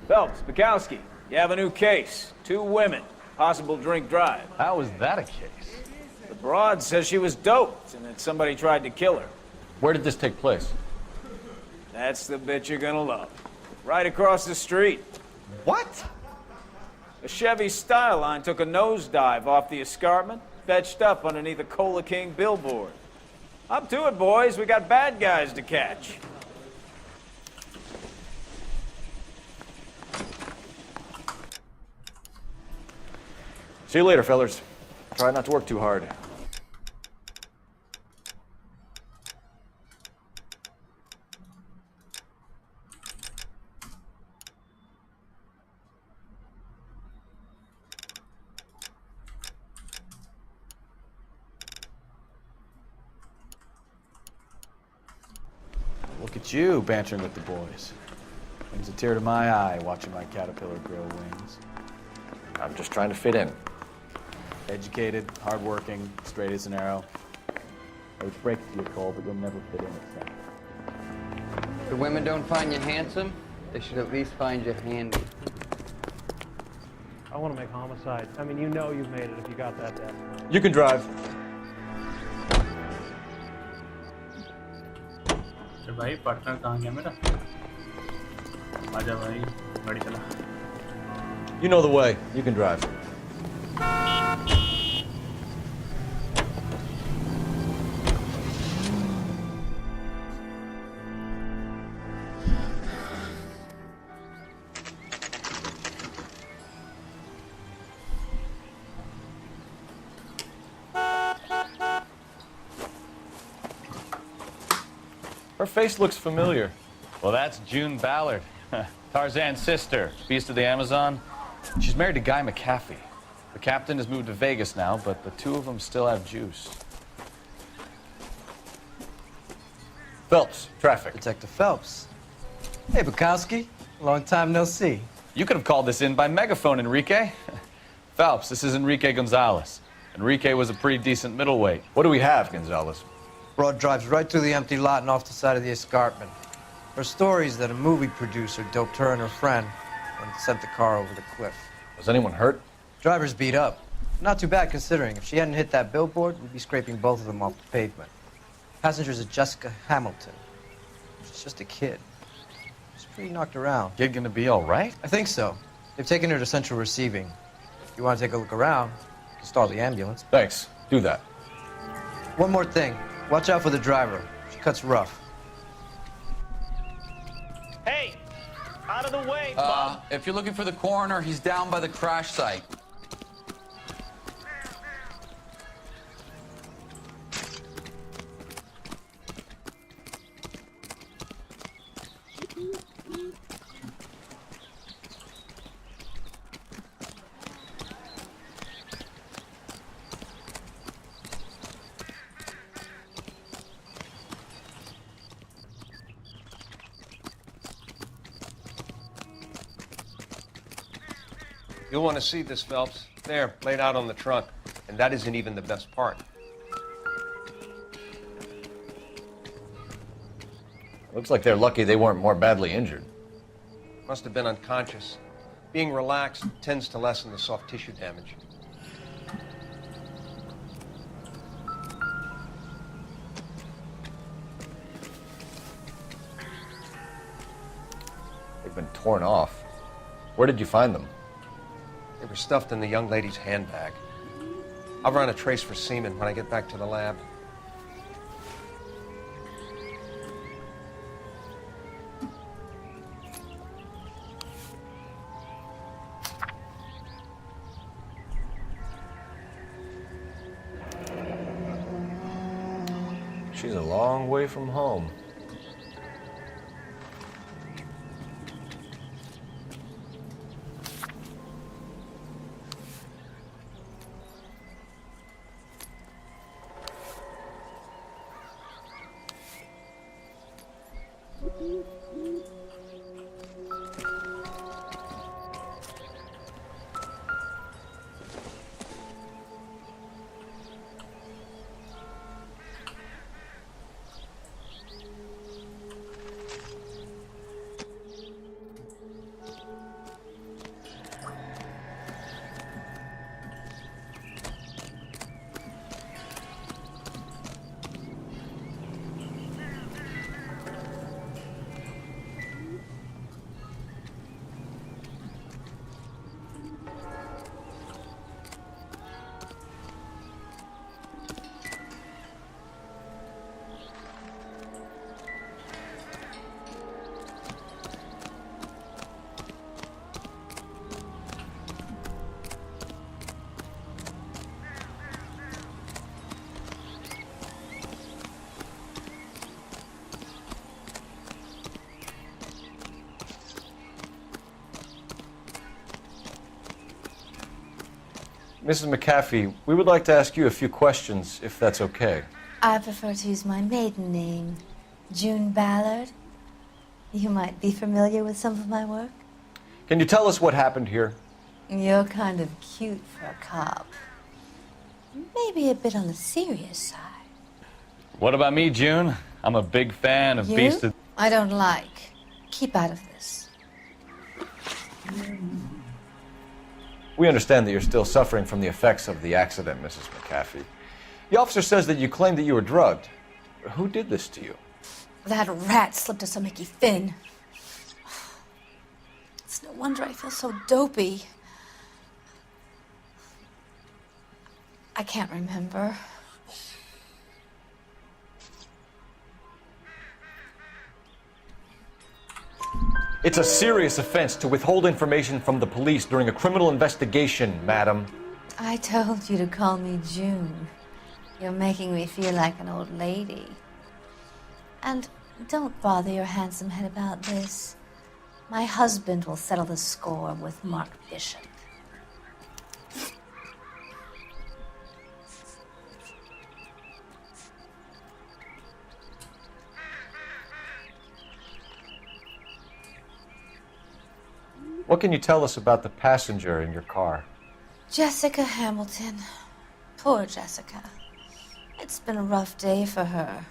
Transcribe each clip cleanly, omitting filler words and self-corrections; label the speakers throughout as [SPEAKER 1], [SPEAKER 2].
[SPEAKER 1] Phelps, Bukowski, you have a new case. 2 women, possible drink drive.
[SPEAKER 2] How is that a case?
[SPEAKER 1] The broad says she was doped and that somebody tried to kill her.
[SPEAKER 2] Where did this take place?
[SPEAKER 1] That's the bit you're gonna love. Right across the street.
[SPEAKER 2] What?
[SPEAKER 1] A Chevy Styline took a nosedive off the escarpment, fetched up underneath a Cola King billboard. Up to it, boys. We got bad guys to catch.
[SPEAKER 3] See you later, fellers. Try not to work too hard.
[SPEAKER 2] Look at you bantering with the boys. Brings a tear to my eye watching my caterpillar grow wings.
[SPEAKER 3] I'm just trying to fit in.
[SPEAKER 2] Educated, hardworking, straight as an arrow. I would break to your call, but you'll never fit in at that.
[SPEAKER 4] If the women don't find you handsome, they should at least find you handy.
[SPEAKER 5] I want to make homicide. I mean, you know you've made it if you got that death.
[SPEAKER 3] You can drive.
[SPEAKER 6] भाई partner कहाँ गया मेरा? आजा भाई, गाड़ी चला.
[SPEAKER 3] You know the way. You can drive.
[SPEAKER 2] Her face looks familiar. Well, that's June Ballard, Tarzan's sister, beast of the Amazon. She's married to Guy McAfee. The captain has moved to Vegas now, but the 2 of them still have juice.
[SPEAKER 3] Phelps, traffic.
[SPEAKER 7] Detective Phelps. Hey, Bukowski. Long time no see.
[SPEAKER 2] You could have called this in by megaphone, Enrique. Phelps, this is Enrique Gonzalez. Enrique was a pretty decent middleweight.
[SPEAKER 3] What do we have, Gonzalez?
[SPEAKER 7] Broad drives right through the empty lot and off the side of the escarpment. Her story is that a movie producer doped her and her friend when he sent the car over the cliff.
[SPEAKER 3] Was anyone hurt?
[SPEAKER 7] Driver's beat up. Not too bad considering. If she hadn't hit that billboard, we'd be scraping both of them off the pavement. Passenger's a Jessica Hamilton. She's just a kid. She's pretty knocked around.
[SPEAKER 2] Kid gonna be all right?
[SPEAKER 7] I think so. They've taken her to central receiving. If you want to take a look around, you can stall the ambulance.
[SPEAKER 3] Thanks. Do that.
[SPEAKER 7] One more thing. Watch out for the driver. She cuts rough.
[SPEAKER 1] Hey! Out of the way, Bob!
[SPEAKER 4] If you're looking for the coroner, he's down by the crash site.
[SPEAKER 8] You'll want to see this, Phelps. There, laid out on the trunk. And that isn't even the best part.
[SPEAKER 3] Looks like they're lucky they weren't more badly injured.
[SPEAKER 8] Must have been unconscious. Being relaxed tends to lessen the soft tissue damage.
[SPEAKER 3] They've been torn off. Where did you find them?
[SPEAKER 8] They were stuffed in the young lady's handbag. I'll run a trace for semen when I get back to the lab.
[SPEAKER 3] She's a long way from home. Mrs. McAfee, we would like to ask you a few questions, if that's okay.
[SPEAKER 9] I prefer to use my maiden name, June Ballard. You might be familiar with some of my work.
[SPEAKER 3] Can you tell us what happened here?
[SPEAKER 9] You're kind of cute for a cop. Maybe a bit on the serious side.
[SPEAKER 2] What about me, June? I'm a big fan of
[SPEAKER 9] You?
[SPEAKER 2] Beast of...
[SPEAKER 9] I don't like. Keep out of this.
[SPEAKER 3] We understand that you're still suffering from the effects of the accident, Mrs. McAfee. The officer says that you claimed that you were drugged. Who did this to you?
[SPEAKER 9] That rat slipped us a Mickey Finn. It's no wonder I feel so dopey. I can't remember.
[SPEAKER 3] It's a serious offense to withhold information from the police during a criminal investigation, madam.
[SPEAKER 9] I told you to call me June. You're making me feel like an old lady. And don't bother your handsome head about this. My husband will settle the score with Mark Bishop.
[SPEAKER 3] What can you tell us about the passenger in your car?
[SPEAKER 9] Jessica Hamilton. Poor Jessica. It's been a rough day for her.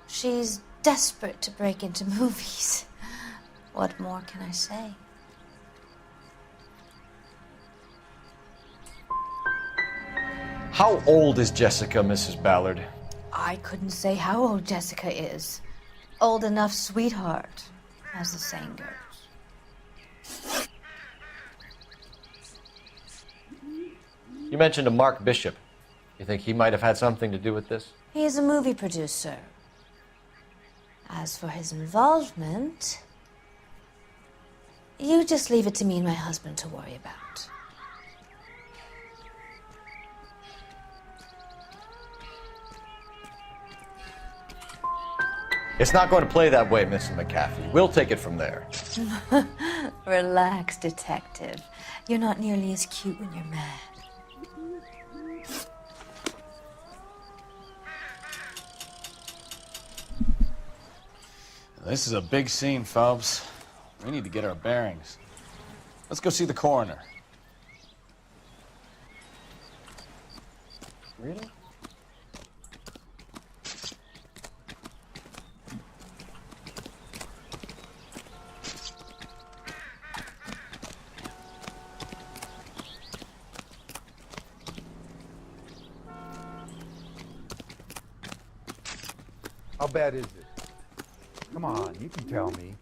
[SPEAKER 9] She's desperate to break into movies. What more can I say?
[SPEAKER 3] How old is Jessica, Mrs. Ballard?
[SPEAKER 9] I couldn't say how old Jessica is. Old enough, sweetheart, as the saying goes.
[SPEAKER 3] You mentioned a Mark Bishop. You think he might have had something to do with this?
[SPEAKER 9] He is a movie producer. As for his involvement, you just leave it to me and my husband to worry about.
[SPEAKER 3] It's not going to play that way, Mrs. McAfee. We'll take it from there.
[SPEAKER 9] Relax, detective. You're not nearly as cute when you're mad.
[SPEAKER 2] This is a big scene, Phelps. We need to get our bearings. Let's go see the coroner.
[SPEAKER 3] Really?
[SPEAKER 10] How bad is it? Come on, you can tell me.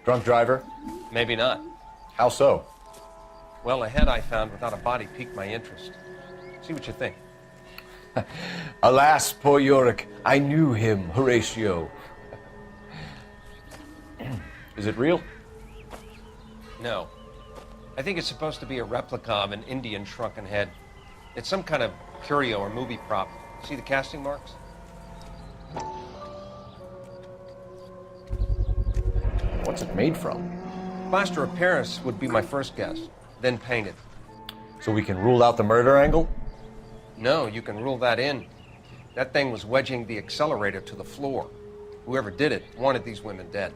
[SPEAKER 3] Drunk driver?
[SPEAKER 8] Maybe not.
[SPEAKER 3] How so?
[SPEAKER 8] Well, the head I found without a body piqued my interest. See what you think.
[SPEAKER 3] Alas, poor Yorick, I knew him, Horatio. Is it real?
[SPEAKER 8] No. I think it's supposed to be a replica of an Indian shrunken head. It's some kind of curio or movie prop. See the casting marks?
[SPEAKER 3] What's it made from?
[SPEAKER 8] Plaster of Paris would be my first guess, then painted.
[SPEAKER 3] So we can rule out the murder angle?
[SPEAKER 8] No, you can rule that in. That thing was wedging the accelerator to the floor. Whoever did it wanted these women dead.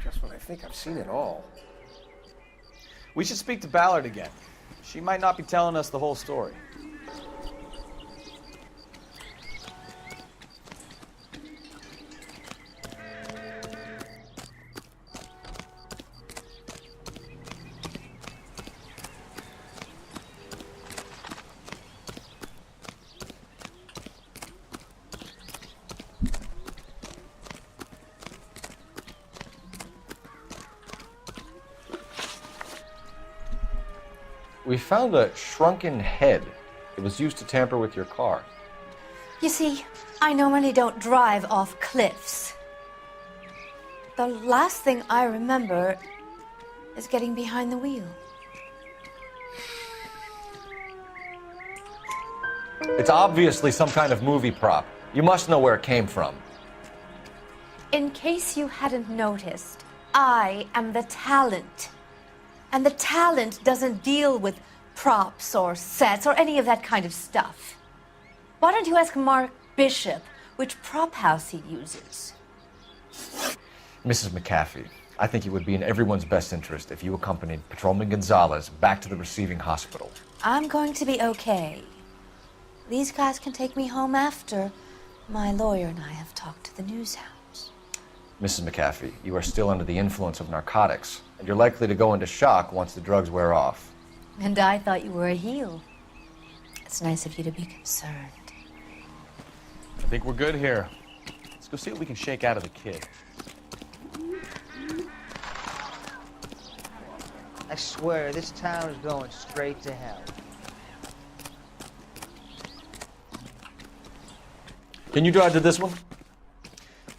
[SPEAKER 8] Just when I think I've seen it all.
[SPEAKER 1] We should speak to Ballard again. She might not be telling us the whole story.
[SPEAKER 3] We found a shrunken head. It was used to tamper with your car.
[SPEAKER 9] You see, I normally don't drive off cliffs. The last thing I remember is getting behind the wheel.
[SPEAKER 3] It's obviously some kind of movie prop. You must know where it came from.
[SPEAKER 9] In case you hadn't noticed, I am the talent. And the talent doesn't deal with props or sets or any of that kind of stuff. Why don't you ask Mark Bishop which prop house he uses?
[SPEAKER 3] Mrs. McAfee, I think it would be in everyone's best interest if you accompanied Patrolman Gonzalez back to the receiving hospital.
[SPEAKER 9] I'm going to be okay. These guys can take me home after my lawyer and I have talked to the news hounds.
[SPEAKER 3] Mrs. McAfee, you are still under the influence of narcotics, and you're likely to go into shock once the drugs wear off.
[SPEAKER 9] And I thought you were a heel. It's nice of you to be concerned.
[SPEAKER 2] I think we're good here. Let's go see what we can shake out of the kid.
[SPEAKER 11] I swear, this town is going straight to hell.
[SPEAKER 3] Can you drive to this one?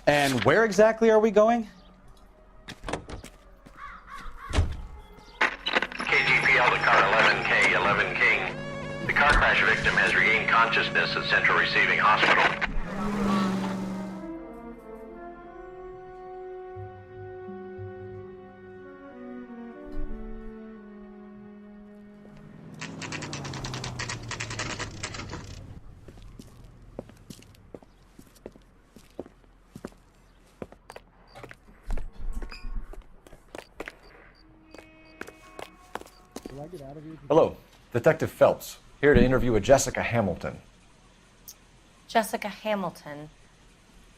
[SPEAKER 2] And where exactly are we going?
[SPEAKER 12] KGPL to car 11K, 11 King. The car crash victim has regained consciousness at Central Receiving Hospital.
[SPEAKER 3] Hello, Detective Phelps, here to interview a Jessica Hamilton.
[SPEAKER 13] Jessica Hamilton.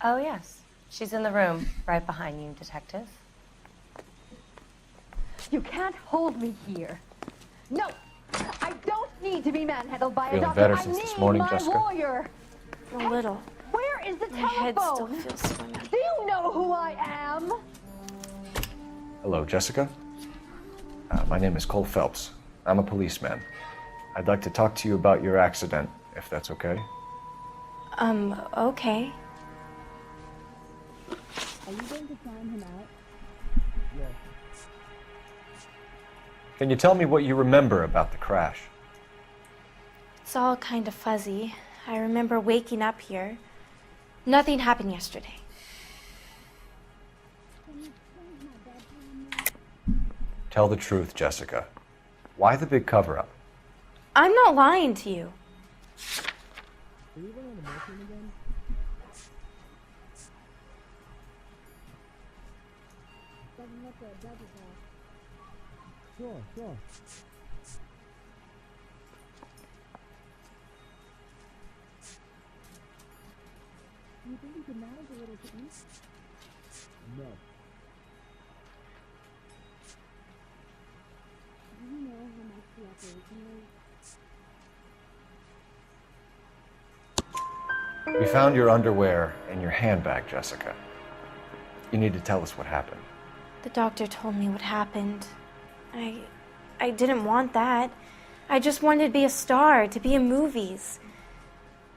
[SPEAKER 13] Oh, yes. She's in the room, right behind you, Detective.
[SPEAKER 14] You can't hold me here. No, I don't need to be manhandled by a
[SPEAKER 3] Feeling
[SPEAKER 14] doctor.
[SPEAKER 3] better
[SPEAKER 14] I
[SPEAKER 3] since
[SPEAKER 14] need
[SPEAKER 3] this morning,
[SPEAKER 14] my
[SPEAKER 3] Jessica?
[SPEAKER 14] lawyer.
[SPEAKER 13] A little.
[SPEAKER 14] Where is the
[SPEAKER 13] My head still
[SPEAKER 14] telephone?
[SPEAKER 13] feels swimming.
[SPEAKER 14] Do you know who I am?
[SPEAKER 3] Hello, Jessica. My name is Cole Phelps. I'm a policeman. I'd like to talk to you about your accident, if that's okay.
[SPEAKER 13] Okay.
[SPEAKER 14] Are you going to sign him out?
[SPEAKER 3] Can you tell me what you remember about the crash?
[SPEAKER 13] It's all kind of fuzzy. I remember waking up here. Nothing happened yesterday.
[SPEAKER 3] Tell the truth, Jessica. Why the big cover-up?
[SPEAKER 13] I'm not lying to you.
[SPEAKER 5] Sure.
[SPEAKER 14] You think you could manage a little to eat?
[SPEAKER 5] No.
[SPEAKER 14] Do you know how much the operation was?
[SPEAKER 3] We found your underwear in your handbag, Jessica. You need to tell us what happened.
[SPEAKER 13] The doctor told me what happened. I didn't want that. I just wanted to be a star, to be in movies.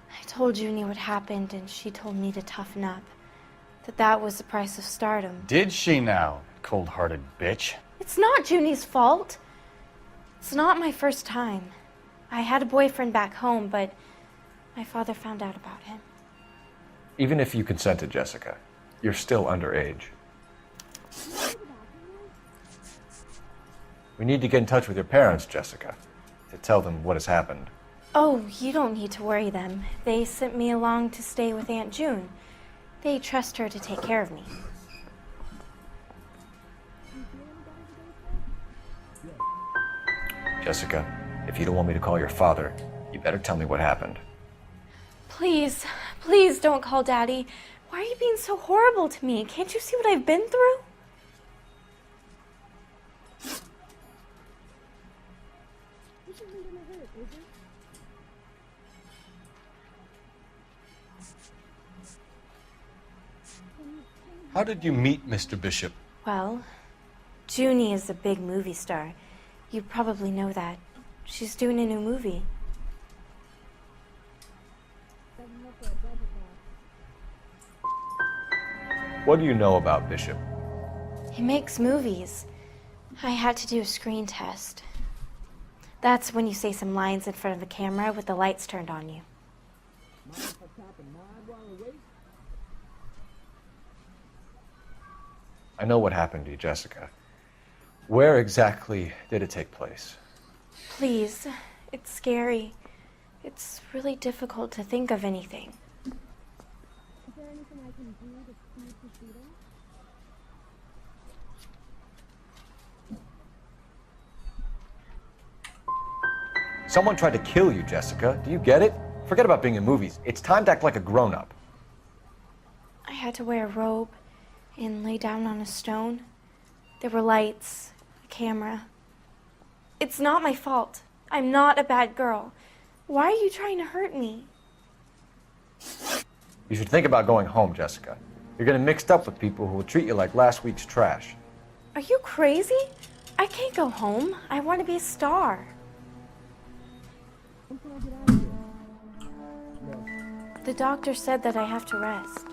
[SPEAKER 13] I told Junie what happened, and she told me to toughen up. That was the price of stardom.
[SPEAKER 2] Did she now, cold-hearted bitch?
[SPEAKER 13] It's not Junie's fault. It's not my first time. I had a boyfriend back home, but my father found out about him.
[SPEAKER 3] Even if you consented, Jessica, you're still underage. We need to get in touch with your parents, Jessica, to tell them what has happened.
[SPEAKER 13] Oh, you don't need to worry them. They sent me along to stay with Aunt June. They trust her to take care of me.
[SPEAKER 3] Jessica, if you don't want me to call your father, you better tell me what happened.
[SPEAKER 13] Please don't call Daddy. Why are you being so horrible to me? Can't you see what I've been through?
[SPEAKER 14] This isn't gonna hurt, is it?
[SPEAKER 2] How did you meet Mr. Bishop?
[SPEAKER 13] Well, Junie is a big movie star. You probably know that. She's doing a new movie.
[SPEAKER 3] What do you know about Bishop?
[SPEAKER 13] He makes movies. I had to do a screen test. That's when you say some lines in front of the camera with the lights turned on you.
[SPEAKER 3] I know what happened to you, Jessica. Where exactly did it take place?
[SPEAKER 13] Please, it's scary. It's really difficult to think of anything.
[SPEAKER 14] Is there anything I can do to speed the shooting?
[SPEAKER 3] Someone tried to kill you, Jessica. Do you get it? Forget about being in movies. It's time to act like a grown-up.
[SPEAKER 13] I had to wear a robe and lay down on a stone. There were lights, a camera. It's not my fault. I'm not a bad girl. Why are you trying to hurt me?
[SPEAKER 3] You should think about going home, Jessica. You're getting mixed up with people who will treat you like last week's trash.
[SPEAKER 13] Are you crazy? I can't go home. I want to be a star. The doctor said that I have to rest.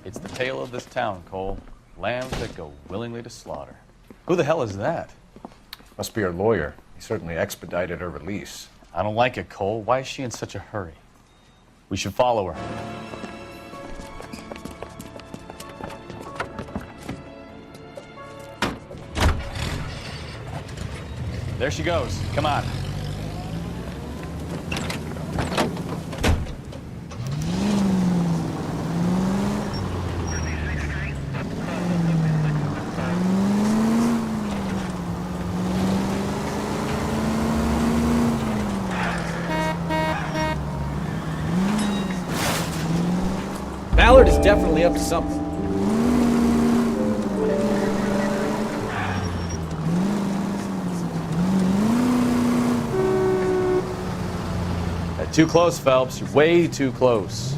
[SPEAKER 2] It's the tale of this town, Cole. Lambs that go willingly to slaughter. Who the hell is that?
[SPEAKER 3] Must be her lawyer. He certainly expedited her release.
[SPEAKER 2] I don't like it, Cole. Why is she in such a hurry? We should follow her. There she goes. Come on.
[SPEAKER 1] Ballard is definitely up to something.
[SPEAKER 2] Too close, Phelps. You're way too close.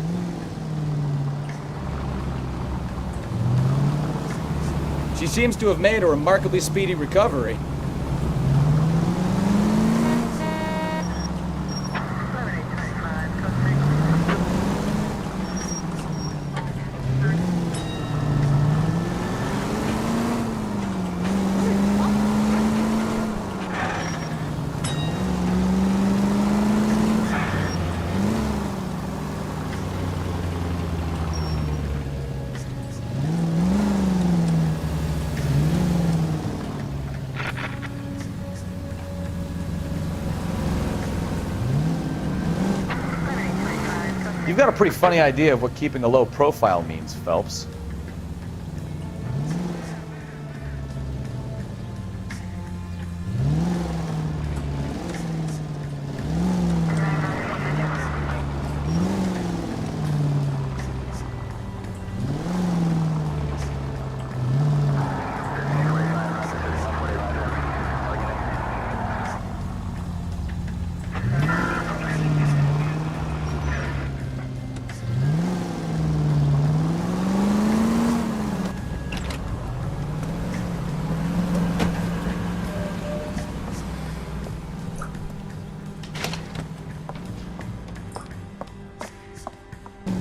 [SPEAKER 1] She seems to have made a remarkably speedy recovery.
[SPEAKER 2] You've got a pretty funny idea of what keeping a low profile means, Phelps.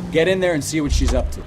[SPEAKER 1] Get in there and see what she's up to.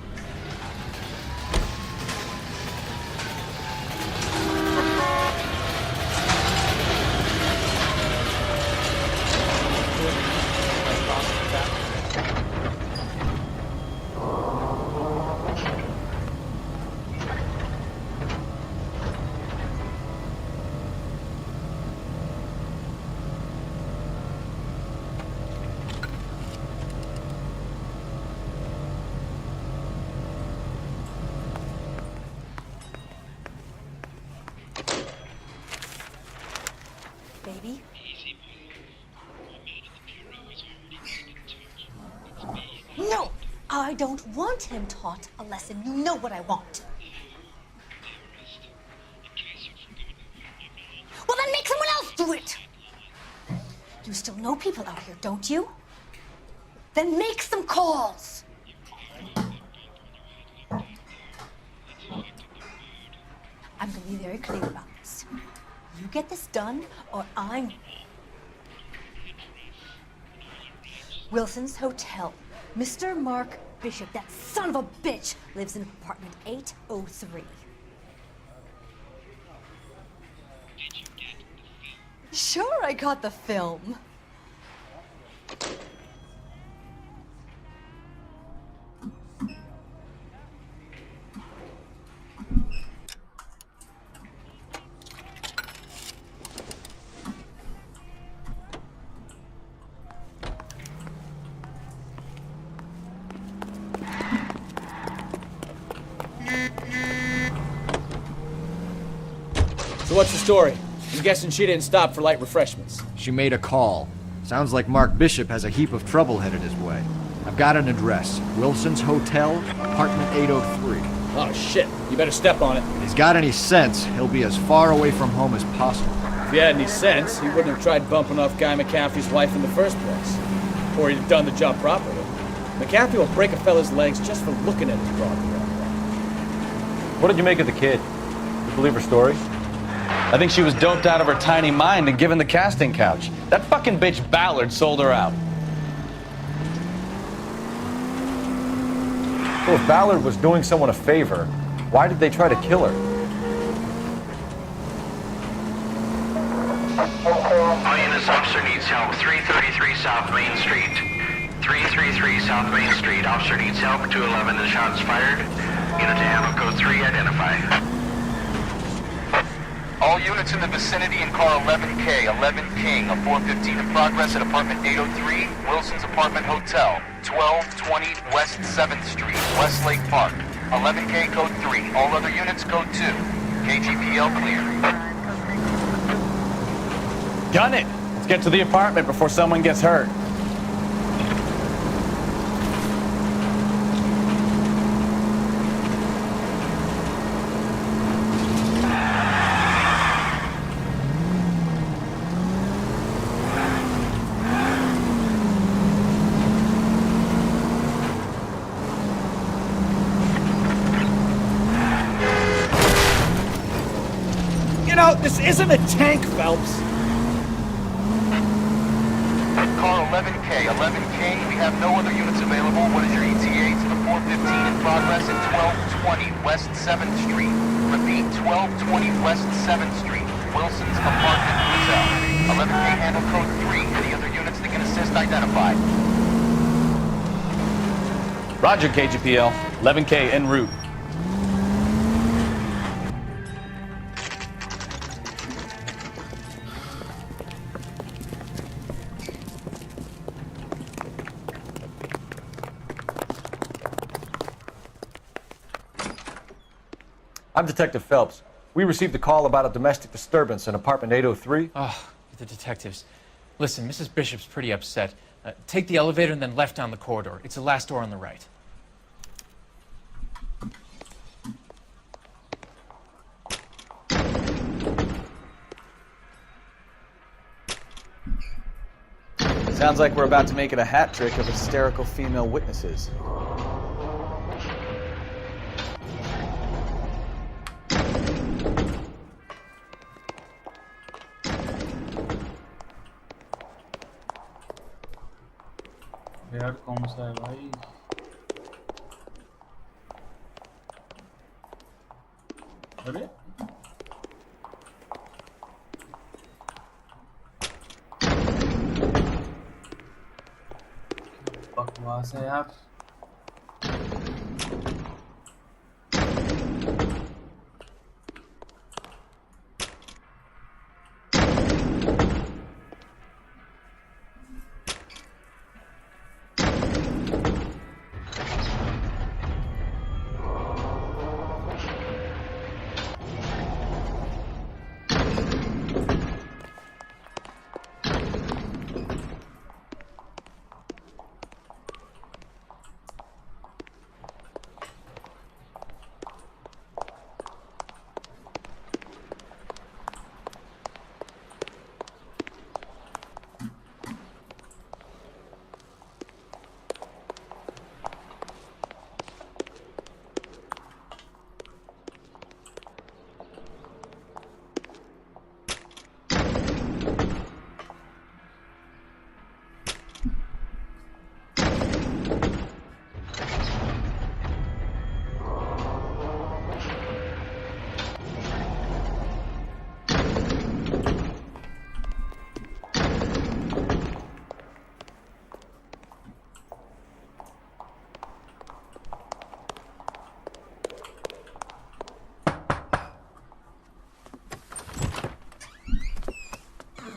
[SPEAKER 14] don't want him taught a lesson. You know what I want. Well, then make someone else do it. You still know people out here, don't you? Then make some calls. I'm going to be very clear about this. You get this done, or I'm... Wilson's Hotel. Mr. Mark Bishop, that son of a bitch, lives in apartment 803. Sure, I got the film.
[SPEAKER 15] So what's the story? I'm guessing she didn't stop for light refreshments.
[SPEAKER 16] She made a call. Sounds like Mark Bishop has a heap of trouble headed his way. I've got an address. Wilson's Hotel, apartment 803.
[SPEAKER 15] Oh shit, you better step on it.
[SPEAKER 16] If he's got any sense, he'll be as far away from home as possible.
[SPEAKER 15] If he had any sense, he wouldn't have tried bumping off Guy McCaffrey's wife in the first place. Or he'd have done the job properly. McCaffrey will break a fella's legs just for looking at his broad.
[SPEAKER 3] What did you make of the kid? You believe her story?
[SPEAKER 2] I think she was doped out of her tiny mind and given the casting couch. That fucking bitch Ballard sold her out.
[SPEAKER 3] So if Ballard was doing someone a favor, why did they try to kill her?
[SPEAKER 12] All units, officer needs help. 333 South Main Street. 333 South Main Street. Officer needs help. 211 and shots fired. Unit to handle code 3, identify.
[SPEAKER 17] All units in the vicinity in car 11K, 11 King, a 415 in progress at apartment 803, Wilson's Apartment Hotel, 1220 West 7th Street, Westlake Park. 11K code 3, all other units code 2. KGPL clear.
[SPEAKER 2] Gun it! Let's get to the apartment before someone gets hurt.
[SPEAKER 15] This isn't a tank, Phelps.
[SPEAKER 17] Car 11K, 11 King, we have no other units available. What is your ETA to the 415 in progress at 1220 West 7th Street? Repeat, 1220 West 7th Street, Wilson's Apartment Hotel. 11K handle code 3. Any other units that can assist identified?
[SPEAKER 2] Roger, KGPL. 11K en route.
[SPEAKER 3] I'm Detective Phelps. We received a call about a domestic disturbance in apartment 803.
[SPEAKER 18] Oh, the detectives. Listen, Mrs. Bishop's pretty upset. Take the elevator and then left down the corridor. It's the last door on the right.
[SPEAKER 1] Sounds like we're about to make it a hat trick of hysterical female witnesses.
[SPEAKER 6] यार कौन सा है भाई अरे बकवास है यार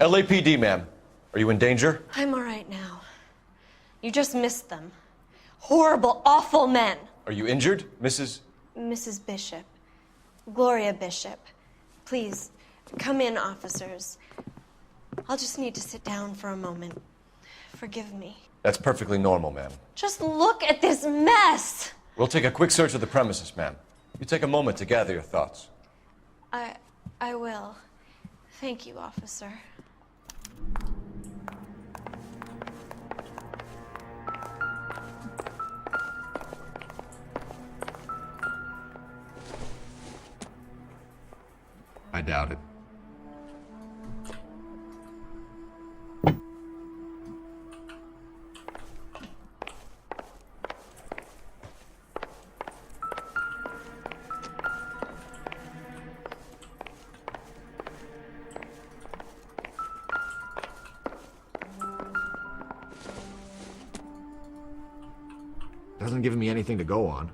[SPEAKER 3] LAPD, ma'am. Are you in danger?
[SPEAKER 19] I'm all right now. You just missed them. Horrible, awful men.
[SPEAKER 3] Are you injured, Mrs.?
[SPEAKER 19] Mrs. Bishop. Gloria Bishop. Please, come in, officers. I'll just need to sit down for a moment. Forgive me.
[SPEAKER 3] That's perfectly normal, ma'am.
[SPEAKER 19] Just look at this mess!
[SPEAKER 3] We'll take a quick search of the premises, ma'am. You take a moment to gather your thoughts.
[SPEAKER 19] I will. Thank you, officer.
[SPEAKER 16] I doubt it. Doesn't give me anything to go on.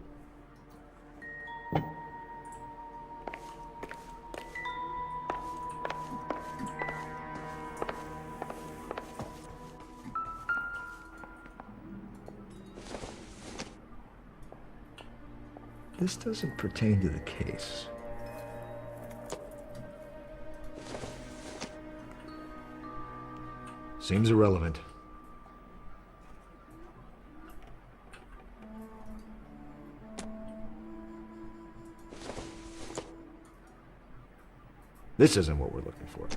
[SPEAKER 16] This doesn't pertain to the case. Seems irrelevant. This isn't what we're looking for.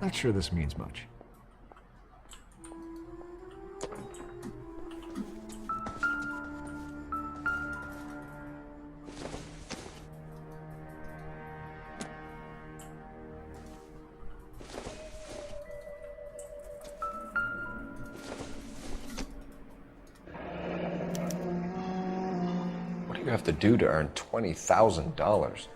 [SPEAKER 16] Not sure this means much.
[SPEAKER 3] What do you have to do to earn $20,000?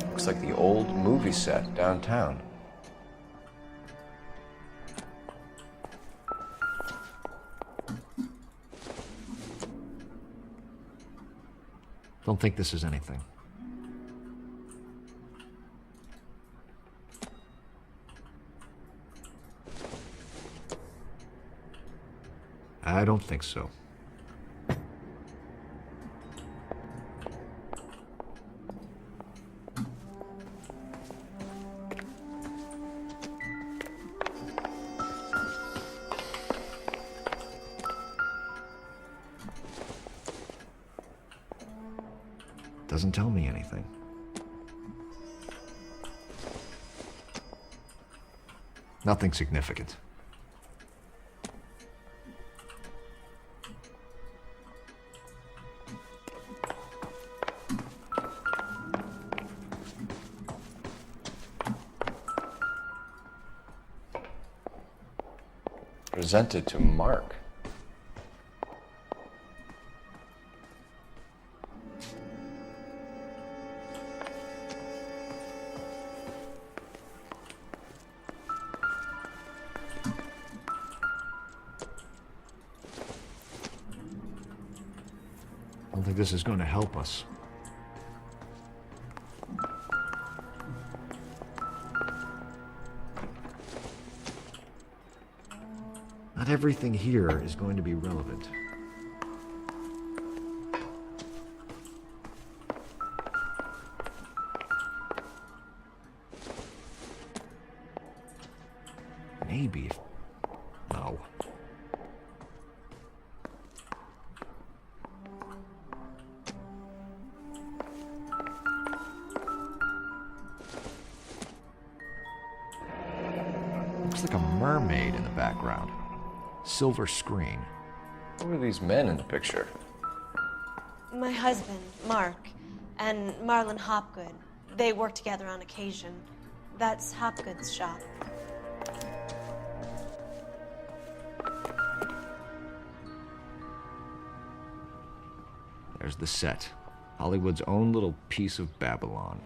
[SPEAKER 3] Looks like the old movie set downtown.
[SPEAKER 16] Don't think this is anything. I don't think so. Doesn't tell me anything. Nothing significant.
[SPEAKER 3] Presented to Mark.
[SPEAKER 16] I don't think this is going to help us. Not everything here is going to be relevant. Maybe. No. Looks like a mermaid in the background. Silver screen.
[SPEAKER 3] Who are these men in the picture?
[SPEAKER 19] My husband, Mark, and Marlon Hopgood. They work together on occasion. That's Hopgood's shop.
[SPEAKER 16] the set. Hollywood's own little piece of Babylon.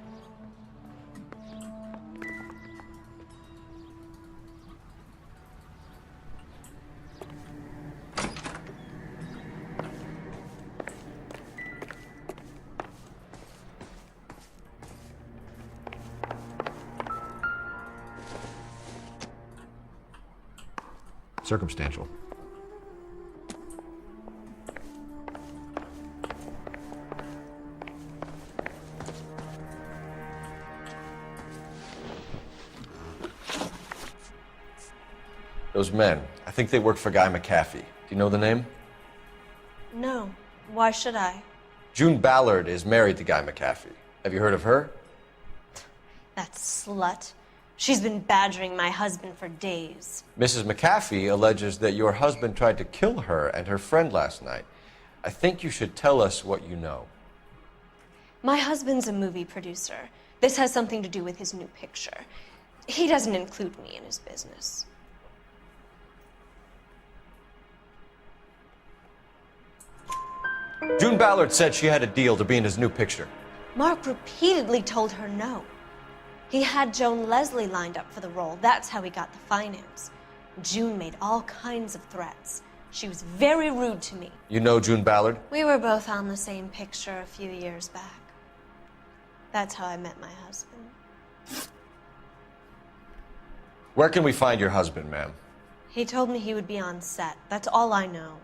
[SPEAKER 16] Circumstantial.
[SPEAKER 3] Those men, I think they work for Guy McAfee. Do you know the name?
[SPEAKER 19] No. Why should I?
[SPEAKER 3] June Ballard is married to Guy McAfee. Have you heard of her?
[SPEAKER 19] That slut. She's been badgering my husband for days.
[SPEAKER 3] Mrs. McAfee alleges that your husband tried to kill her and her friend last night. I think you should tell us what you know.
[SPEAKER 19] My husband's a movie producer. This has something to do with his new picture. He doesn't include me in his business.
[SPEAKER 3] June Ballard said she had a deal to be in his new picture.
[SPEAKER 19] Mark repeatedly told her no. He had Joan Leslie lined up for the role. That's how he got the finance. June made all kinds of threats. She was very rude to me.
[SPEAKER 3] You know June Ballard?
[SPEAKER 19] We were both on the same picture a few years back. That's how I met my husband.
[SPEAKER 3] Where can we find your husband, ma'am?
[SPEAKER 19] He told me he would be on set. That's all I know.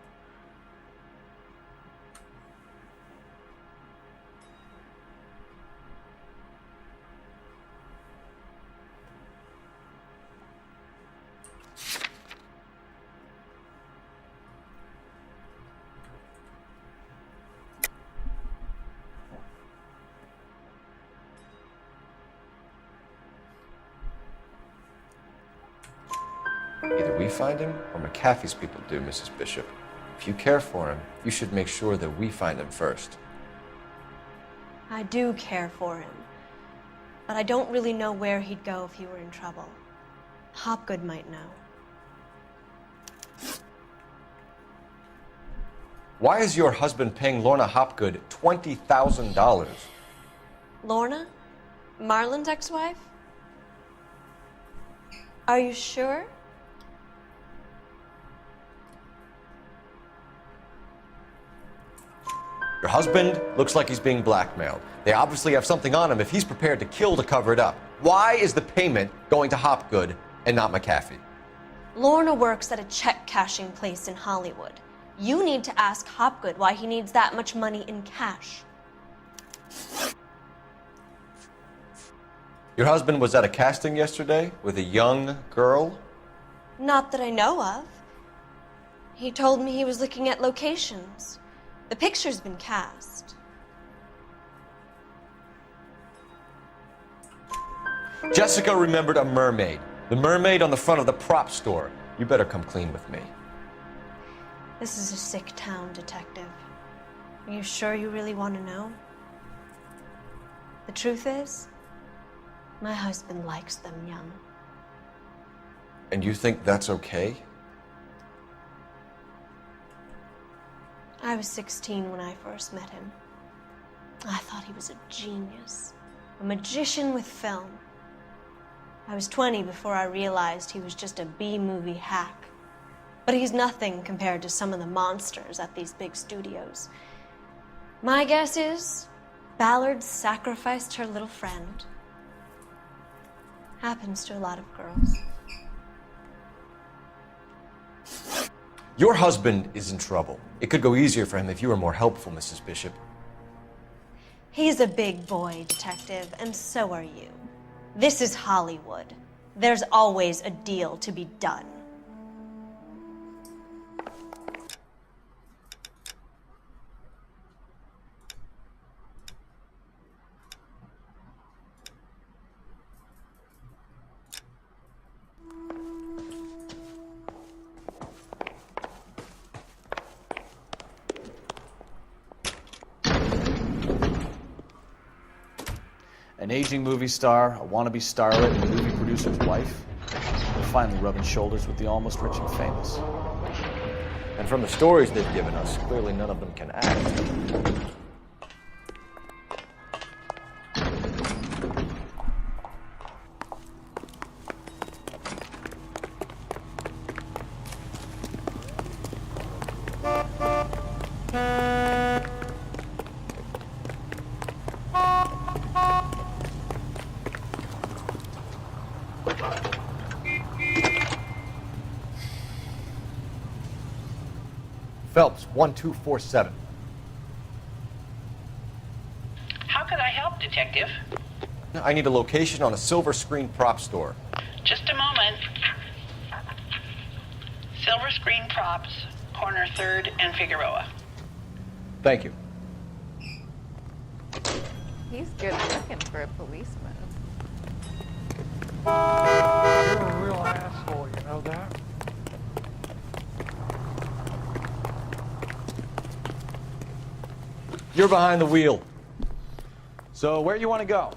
[SPEAKER 3] Either we find him or McAfee's people do, Mrs. Bishop. If you care for him, you should make sure that we find him first.
[SPEAKER 19] I do care for him, but I don't really know where he'd go if he were in trouble. Hopgood might know.
[SPEAKER 3] Why is your husband paying Lorna Hopgood $20,000?
[SPEAKER 19] Lorna? Marlon's ex-wife? Are you sure?
[SPEAKER 3] Your husband looks like he's being blackmailed. They obviously have something on him if he's prepared to kill to cover it up. Why is the payment going to Hopgood and not McAfee?
[SPEAKER 19] Lorna works at a check-cashing place in Hollywood. You need to ask Hopgood why he needs that much money in cash.
[SPEAKER 3] Your husband was at a casting yesterday with a young girl?
[SPEAKER 19] Not that I know of. He told me he was looking at locations. The picture's been cast.
[SPEAKER 3] Jessica remembered a mermaid. The mermaid on the front of the prop store. You better come clean with me.
[SPEAKER 19] This is a sick town, Detective. Are you sure you really want to know? The truth is, my husband likes them young.
[SPEAKER 3] And you think that's okay?
[SPEAKER 19] I was 16 when I first met him. I thought he was a genius, a magician with film. I was 20 before I realized he was just a B-movie hack. But he's nothing compared to some of the monsters at these big studios. My guess is Ballard sacrificed her little friend. Happens to a lot of girls.
[SPEAKER 3] Your husband is in trouble. It could go easier for him if you were more helpful, Mrs. Bishop.
[SPEAKER 19] He's a big boy, Detective, and so are you. This is Hollywood. There's always a deal to be done.
[SPEAKER 2] An aging movie star, a wannabe starlet, and a movie producer's wife. They're finally rubbing shoulders with the almost rich and famous.
[SPEAKER 3] And from the stories they've given us, clearly none of them can act.
[SPEAKER 16] Phelps, 1247.
[SPEAKER 20] How could I help, Detective?
[SPEAKER 3] I need a location on a silver screen prop store.
[SPEAKER 20] Just a moment. Silver Screen Props, corner 3rd and Figueroa.
[SPEAKER 3] Thank you.
[SPEAKER 21] He's good looking for a policeman.
[SPEAKER 10] You're a real asshole, you know that?
[SPEAKER 3] You're behind the wheel.
[SPEAKER 1] So where you want to go?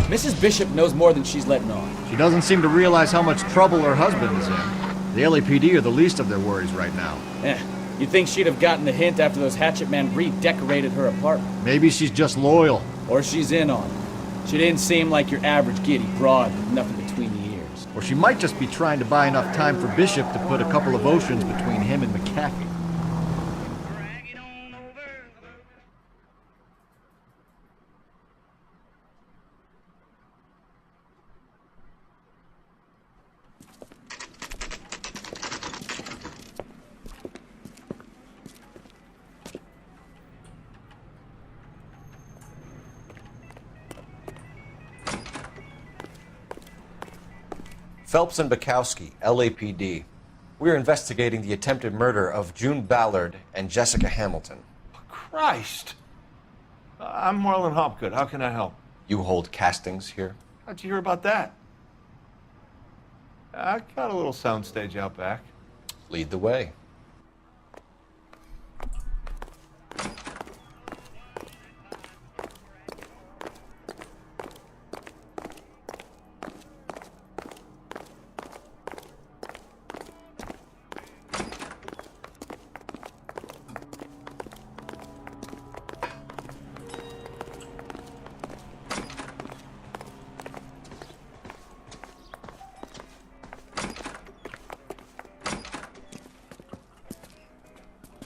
[SPEAKER 15] Mrs. Bishop knows more than she's letting on.
[SPEAKER 16] She doesn't seem to realize how much trouble her husband is in. The LAPD are the least of their worries right now.
[SPEAKER 15] You'd think she'd have gotten the hint after those hatchet men redecorated her apartment.
[SPEAKER 16] Maybe she's just loyal.
[SPEAKER 15] Or she's in on it. She didn't seem like your average giddy broad with nothing between the ears.
[SPEAKER 16] Or she might just be trying to buy enough time for Bishop to put a couple of oceans between him and McAfee.
[SPEAKER 3] Phelps and Bukowski, LAPD. We're investigating the attempted murder of June Ballard and Jessica Hamilton. Christ! I'm Marlon Hopgood. How can I help? You hold castings here?
[SPEAKER 22] How'd you hear about that? I got a little soundstage out back.
[SPEAKER 3] Lead the way.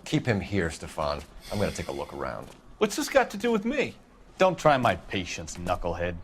[SPEAKER 3] Keep him here, Stefan. I'm gonna take a look around.
[SPEAKER 22] What's this got to do with me?
[SPEAKER 2] Don't try my patience, knucklehead.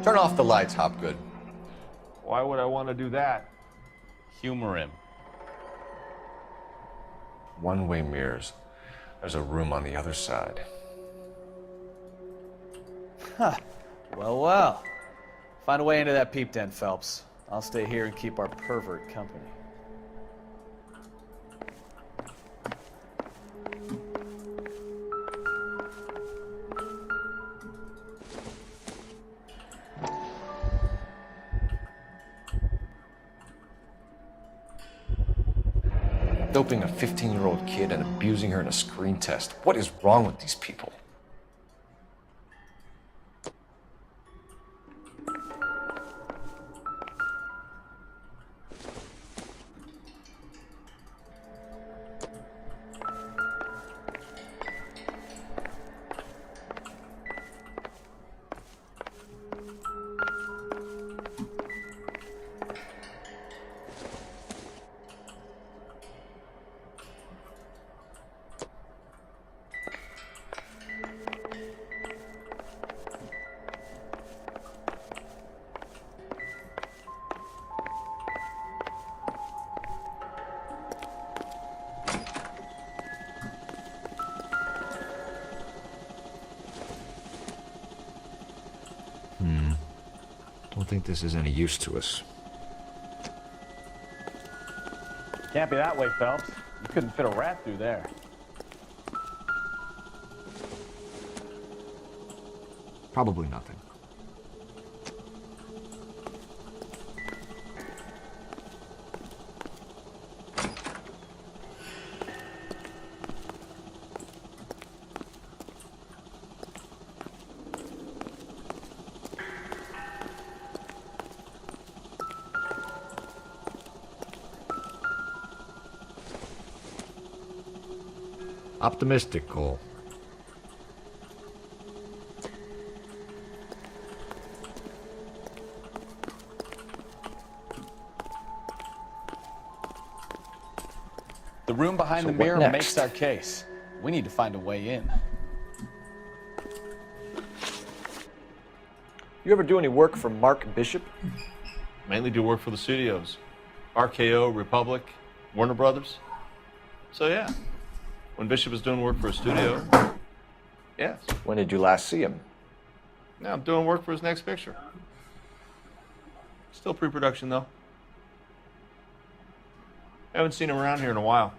[SPEAKER 3] Turn off the lights, Hopgood.
[SPEAKER 22] Why would I want to do that?
[SPEAKER 2] Humor him.
[SPEAKER 3] One-way mirrors. There's a room on the other side.
[SPEAKER 2] Huh. Well, well. Find a way into that peep den, Phelps. I'll stay here and keep our pervert company.
[SPEAKER 3] Doping a 15-year-old kid and abusing her in a screen test. What is wrong with these people?
[SPEAKER 16] Don't think this is any use to us.
[SPEAKER 2] Can't be that way, Phelps. You couldn't fit a rat through there.
[SPEAKER 16] Probably nothing. Optimistic, Cole.
[SPEAKER 2] The room behind
[SPEAKER 3] So
[SPEAKER 2] the
[SPEAKER 3] what
[SPEAKER 2] mirror
[SPEAKER 3] next?
[SPEAKER 2] makes our case. We need to find a way in.
[SPEAKER 3] You ever do any work for Mark Bishop?
[SPEAKER 22] Mainly do work for the studios. RKO, Republic, Warner Brothers. So yeah, when Bishop was doing work for a studio, yes.
[SPEAKER 3] When did you last see him?
[SPEAKER 22] Now I'm doing work for his next picture. Still pre-production though. Haven't seen him around here in a while.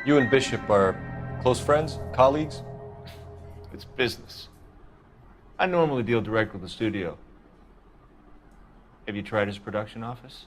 [SPEAKER 3] You and Bishop are close friends, colleagues?
[SPEAKER 22] It's business. I normally deal direct with the studio. Have you tried his production office?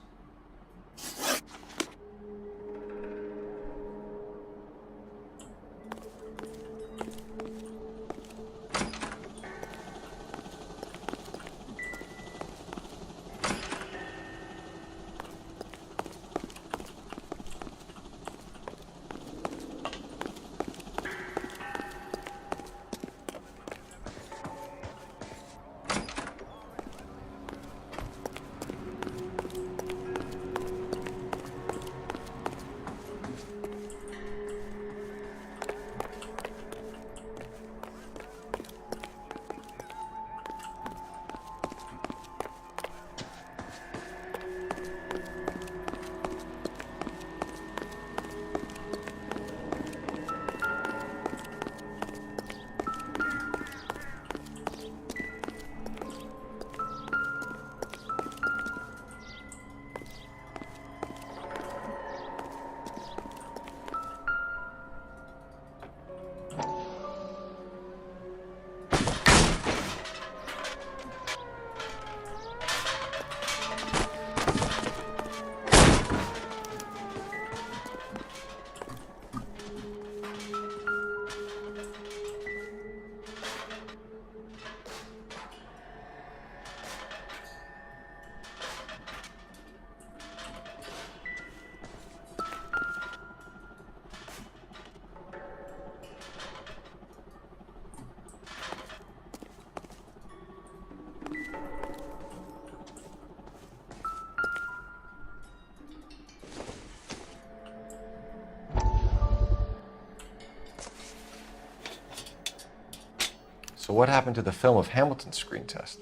[SPEAKER 3] So what happened to the film of Hamilton's screen test?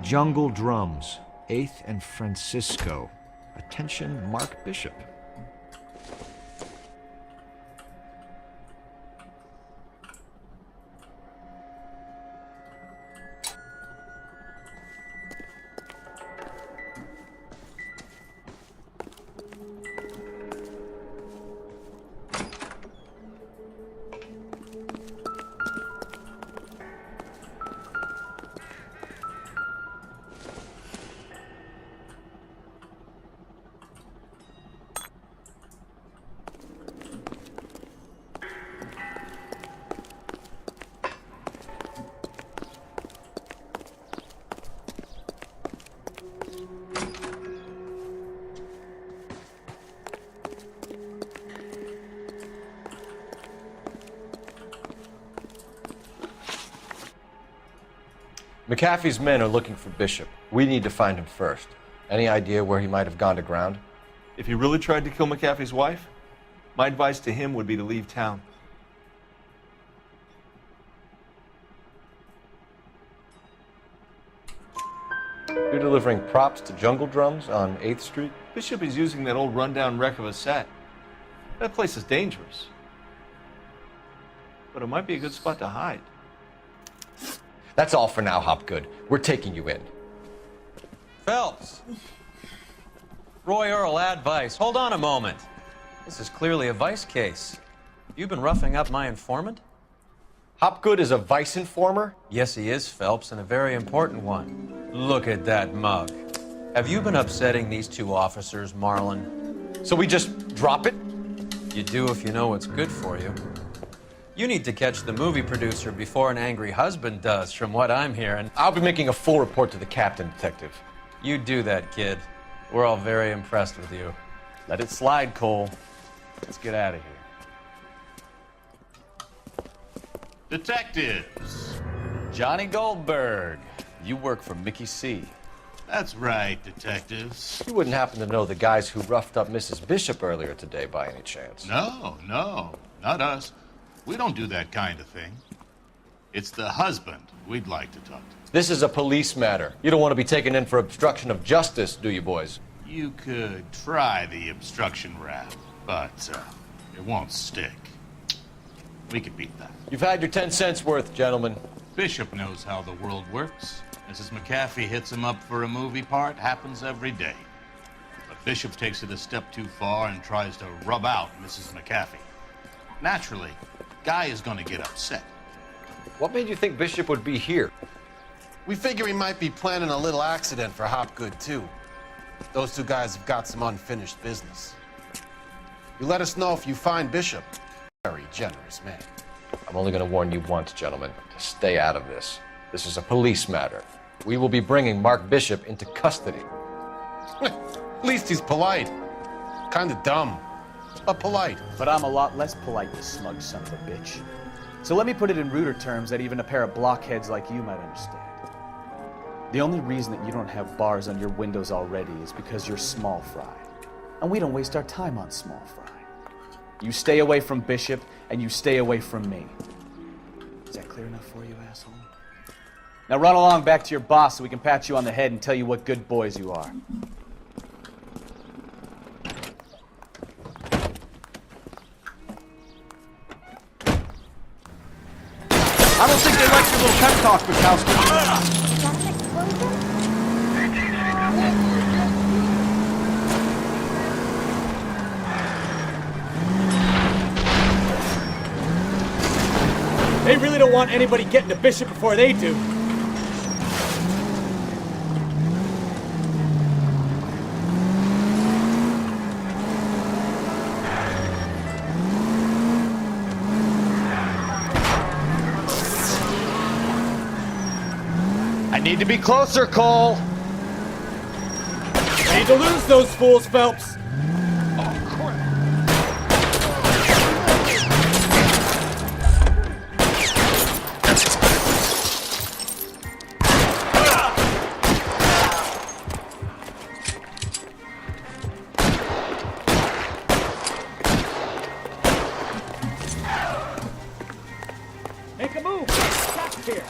[SPEAKER 16] Jungle Drums, 8th and Francisco. Attention, Mark Bishop.
[SPEAKER 3] McAfee's men are looking for Bishop. We need to find him first. Any idea where he might have gone to ground?
[SPEAKER 22] If he really tried to kill McAfee's wife, my advice to him would be to leave town.
[SPEAKER 3] You're delivering props to Jungle Drums on 8th Street?
[SPEAKER 22] Bishop is using that old rundown wreck of a set. That place is dangerous. But it might be a good spot to hide.
[SPEAKER 3] That's all for now, Hopgood. We're taking you in.
[SPEAKER 8] Phelps! Roy Earl, advice. Hold on a moment. This is clearly a vice case. You've been roughing up my informant?
[SPEAKER 3] Hopgood is a vice informer?
[SPEAKER 8] Yes, he is, Phelps, and a very important one. Look at that mug. Have you been upsetting these two officers, Marlin?
[SPEAKER 3] So we just drop it?
[SPEAKER 8] You do if you know what's good for you. You need to catch the movie producer before an angry husband does, from what I'm hearing.
[SPEAKER 3] I'll be making a full report to the captain, Detective.
[SPEAKER 8] You do that, kid. We're all very impressed with you.
[SPEAKER 2] Let it slide, Cole. Let's get out of here.
[SPEAKER 4] Detectives.
[SPEAKER 2] Johnny Goldberg. You work for Mickey C.
[SPEAKER 4] That's right, detectives.
[SPEAKER 3] You wouldn't happen to know the guys who roughed up Mrs. Bishop earlier today by any chance?
[SPEAKER 4] No, not us. We don't do that kind of thing. It's the husband we'd like to talk to.
[SPEAKER 3] This is a police matter. You don't want to be taken in for obstruction of justice, do you, boys?
[SPEAKER 4] You could try the obstruction rap, but it won't stick. We could beat that.
[SPEAKER 3] You've had your 10 cents worth, gentlemen.
[SPEAKER 4] Bishop knows how the world works. Mrs. McAfee hits him up for a movie part. Happens every day. But Bishop takes it a step too far and tries to rub out Mrs. McAfee. Naturally, Guy is going to get upset.
[SPEAKER 3] What made you think Bishop would be here?
[SPEAKER 7] We figure he might be planning a little accident for Hopgood, too. Those two guys have got some unfinished business. You let us know if you find Bishop. Very generous man.
[SPEAKER 3] I'm only going to warn you once, gentlemen, to stay out of this. This is a police matter. We will be bringing Mark Bishop into custody.
[SPEAKER 7] At least he's polite. Kind of dumb, but polite.
[SPEAKER 15] But I'm a lot less polite, you smug son of a bitch. So let me put it in ruder terms that even a pair of blockheads like you might understand. The only reason that you don't have bars on your windows already is because you're small fry. And we don't waste our time on small fry. You stay away from Bishop, and you stay away from me. Is that clear enough for you, asshole? Now run along back to your boss so we can pat you on the head and tell you what good boys you are.
[SPEAKER 16] I don't think they like your little pep talk, Bukowski.
[SPEAKER 15] They really don't want anybody getting to Bishop before they do.
[SPEAKER 2] I need to be closer, Cole.
[SPEAKER 15] I need to lose those fools, Phelps. Make a move! Stop here!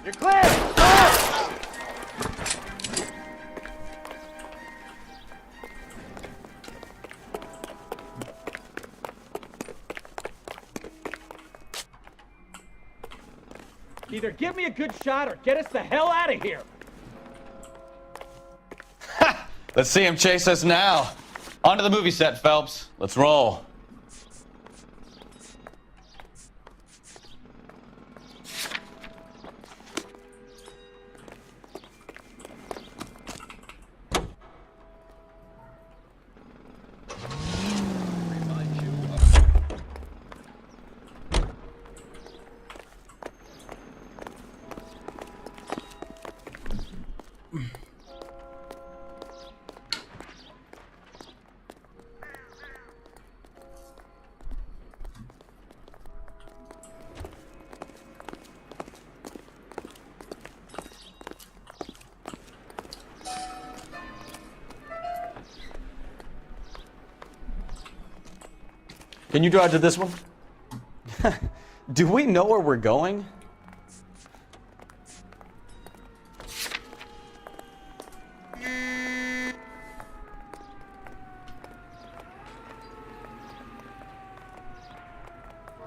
[SPEAKER 15] You're clear! Stop! Either give me a good shot or get us the hell out of here!
[SPEAKER 2] Let's see him chase us now. Onto the movie set, Phelps. Let's roll.
[SPEAKER 3] Can you drive to this one?
[SPEAKER 15] Do we know where we're going?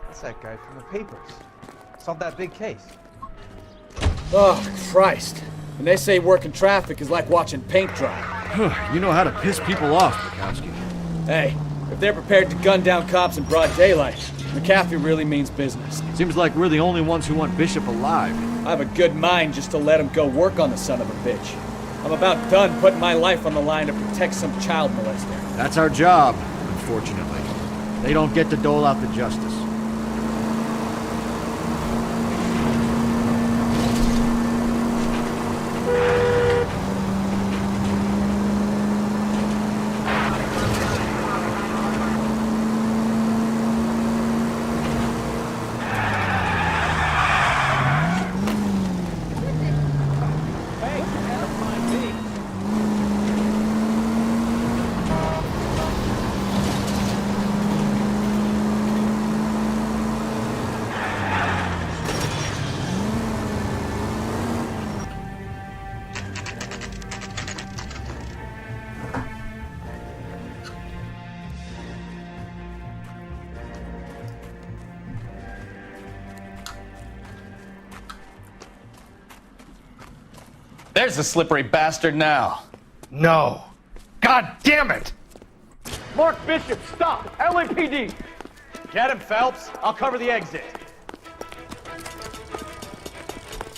[SPEAKER 10] That's that guy from the papers. Solved that big case.
[SPEAKER 15] Oh, Christ. When they say working traffic is like watching paint dry.
[SPEAKER 16] You know how to piss people off, Bukowski.
[SPEAKER 15] Hey, if they're prepared to gun down cops in broad daylight, McAfee really means business.
[SPEAKER 16] Seems like we're the only ones who want Bishop alive.
[SPEAKER 15] I have a good mind just to let him go work on the son of a bitch. I'm about done putting my life on the line to protect some child molester.
[SPEAKER 16] That's our job, unfortunately. They don't get to dole out the justice.
[SPEAKER 2] There's the slippery bastard now.
[SPEAKER 10] No. God damn it!
[SPEAKER 15] Mark Bishop, stop! LAPD! Get him, Phelps. I'll cover the exit.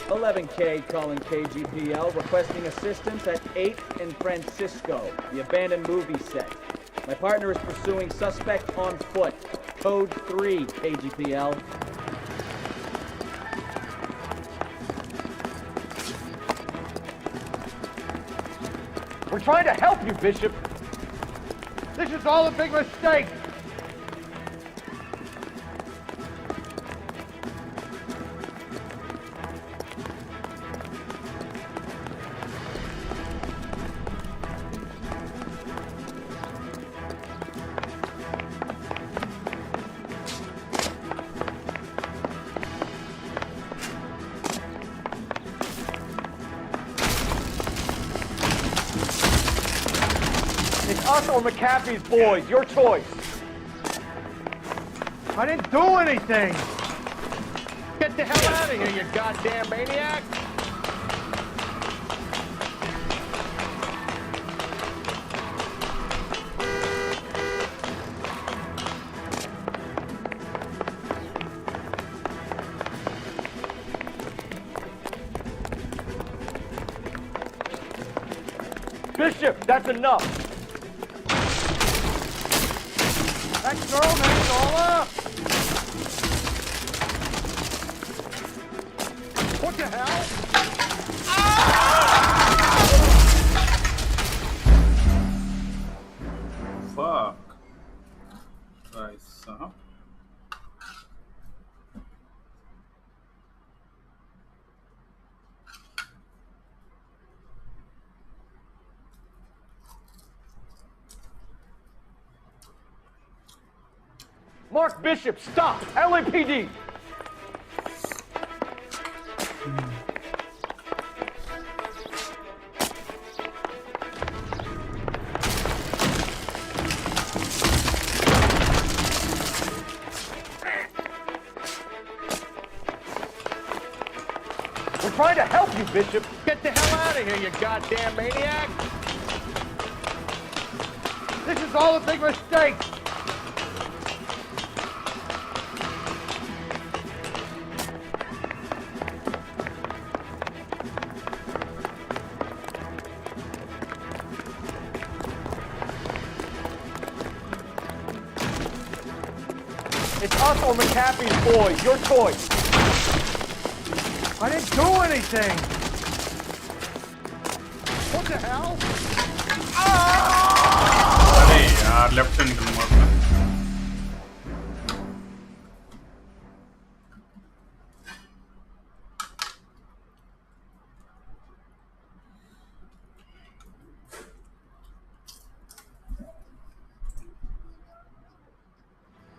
[SPEAKER 15] 11K calling KGPL, requesting assistance at 8th and Francisco, the abandoned movie set. My partner is pursuing suspect on foot. Code 3, KGPL.
[SPEAKER 10] We're trying to help you, Bishop. This is all a big mistake.
[SPEAKER 15] It's us or McAfee's boys, your choice.
[SPEAKER 10] I didn't do anything. Get the hell out of here, you goddamn maniac.
[SPEAKER 15] Bishop, that's enough.
[SPEAKER 10] That girl named Lola? What the hell?
[SPEAKER 6] Fuck. Nice.
[SPEAKER 15] Mark Bishop, stop! LAPD! We're trying to help you, Bishop.
[SPEAKER 10] Get the hell out of here, you goddamn maniac. This is all a big mistake.
[SPEAKER 15] It's us or McAfee's boys, your choice.
[SPEAKER 10] I didn't do anything. What the hell?
[SPEAKER 6] अरे यार left से निकलूंगा अपना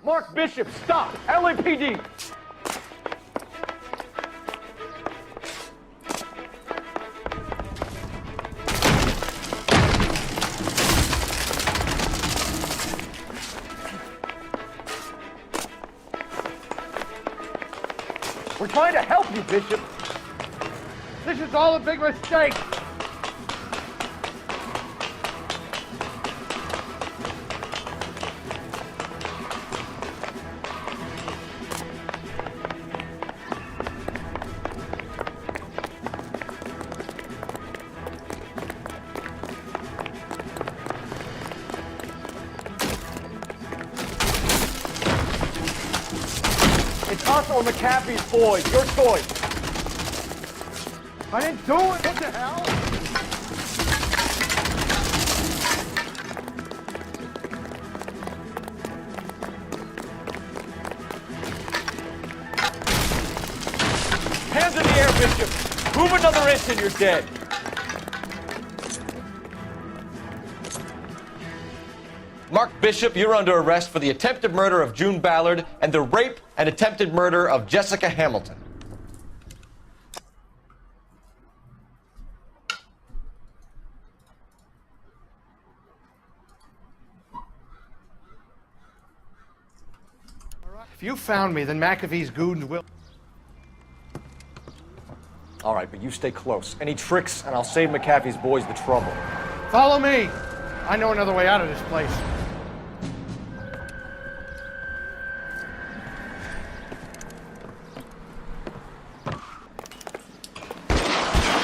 [SPEAKER 10] Mark Bishop, stop! LAPD! We're trying to help you, Bishop. This is all a big mistake. It's us or McAfee's boys. Your choice. I didn't do it. What the hell? Hands in the air, Bishop. Move another inch and you're dead.
[SPEAKER 3] Mark Bishop, you're under arrest for the attempted murder of June Ballard and the rape and attempted murder of Jessica Hamilton.
[SPEAKER 10] If you found me, then McAfee's goons will.
[SPEAKER 3] All right, but you stay close. Any tricks, and I'll save McAfee's boys the trouble.
[SPEAKER 10] Follow me. I know another way out of this place.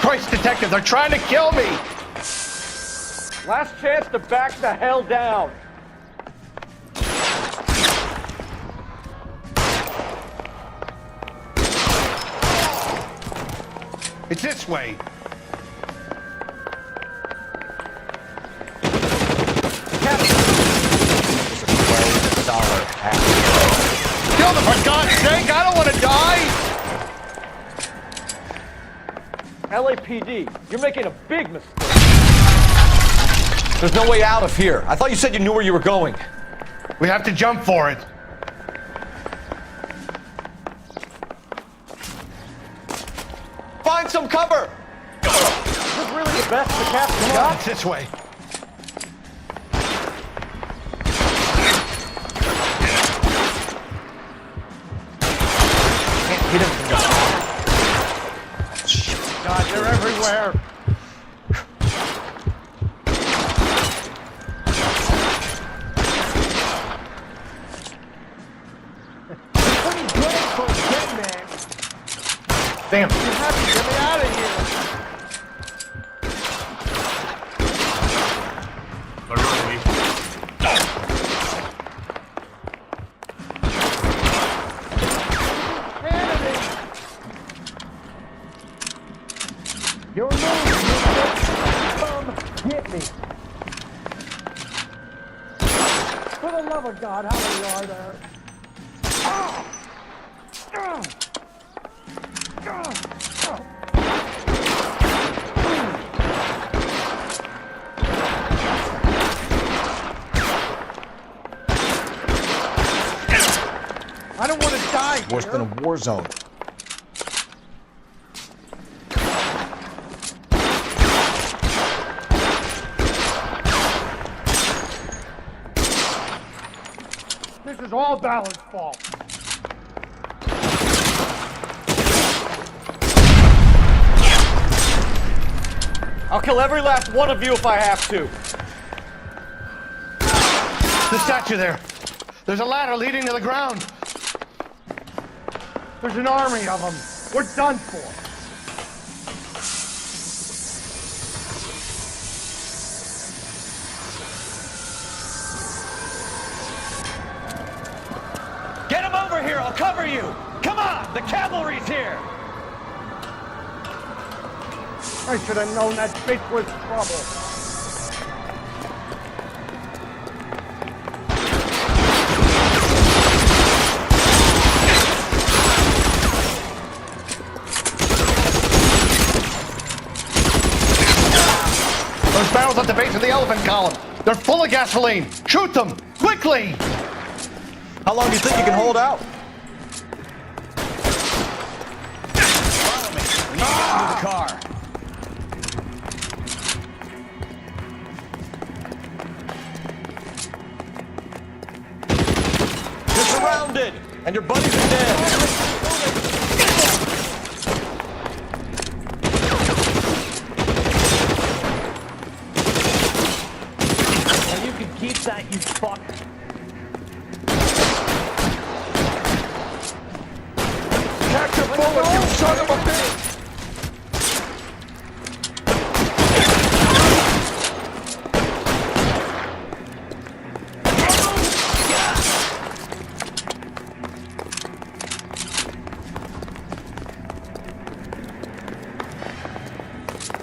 [SPEAKER 10] Christ, detective, they're trying to kill me. Last chance to back the hell down. It's this way. Kill them, for God's sake! I don't want to die! LAPD, you're making a big mistake.
[SPEAKER 3] There's no way out of here. I thought you said you knew where you were going.
[SPEAKER 10] We have to jump for it.
[SPEAKER 3] Find some cover!
[SPEAKER 10] Is this really the best the captain got? It's this way. Can't hit him from the side. God, they're everywhere. Pretty good for a dead man. Damn. You have to get me out of here. You're moving. Come get me. For the love of God, how many are there? I don't want to die.
[SPEAKER 3] Worse than a war zone.
[SPEAKER 10] This is all Ballard's fault. I'll kill every last one of you if I have to. The statue there. There's a ladder leading to the ground. There's an army of them. We're done for. Get him over here. I'll cover you. Come on. The cavalry's here. I should have known that bitch was trouble. Those barrels at the base of the elephant column. They're full of gasoline. Shoot them! Quickly!
[SPEAKER 3] How long do you think you can hold out?
[SPEAKER 15] Follow me. We need to get into the car.
[SPEAKER 3] You're surrounded, and your buddies are dead.
[SPEAKER 10] Now you can keep that, you fuck. Catch a bullet, you son of a bitch!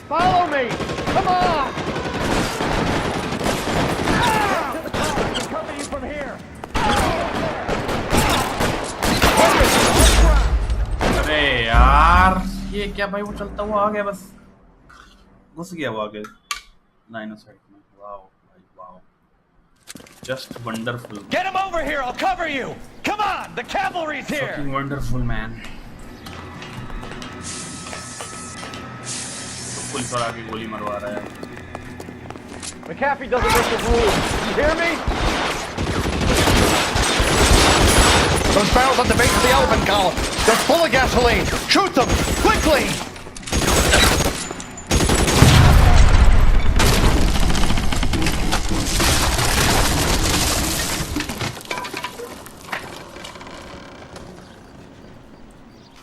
[SPEAKER 10] Follow me! Come on! To the car! I can cover you from here!
[SPEAKER 6] अरे यार ये क्या भाई वो चलता हुआ आ गया बस घुस गया वो आगे लाइन ऑफ साइट में वाओ भाई wow just wonderful
[SPEAKER 10] Get him over here! I'll cover you! Come on! The cavalry's here!
[SPEAKER 6] fucking wonderful man police वाला आके गोली मरवा रहा है
[SPEAKER 10] McAfee doesn't break the rules. You hear me? Those barrels at the base of the elephant column. They're full of gasoline. Shoot them! Quickly!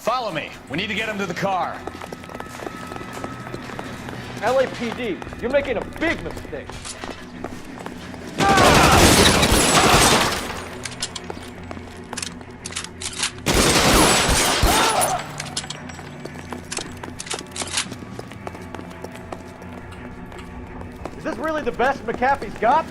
[SPEAKER 15] Follow me. We need to get him to the car.
[SPEAKER 10] LAPD, you're making a big mistake. Is this really the best McAfee's got?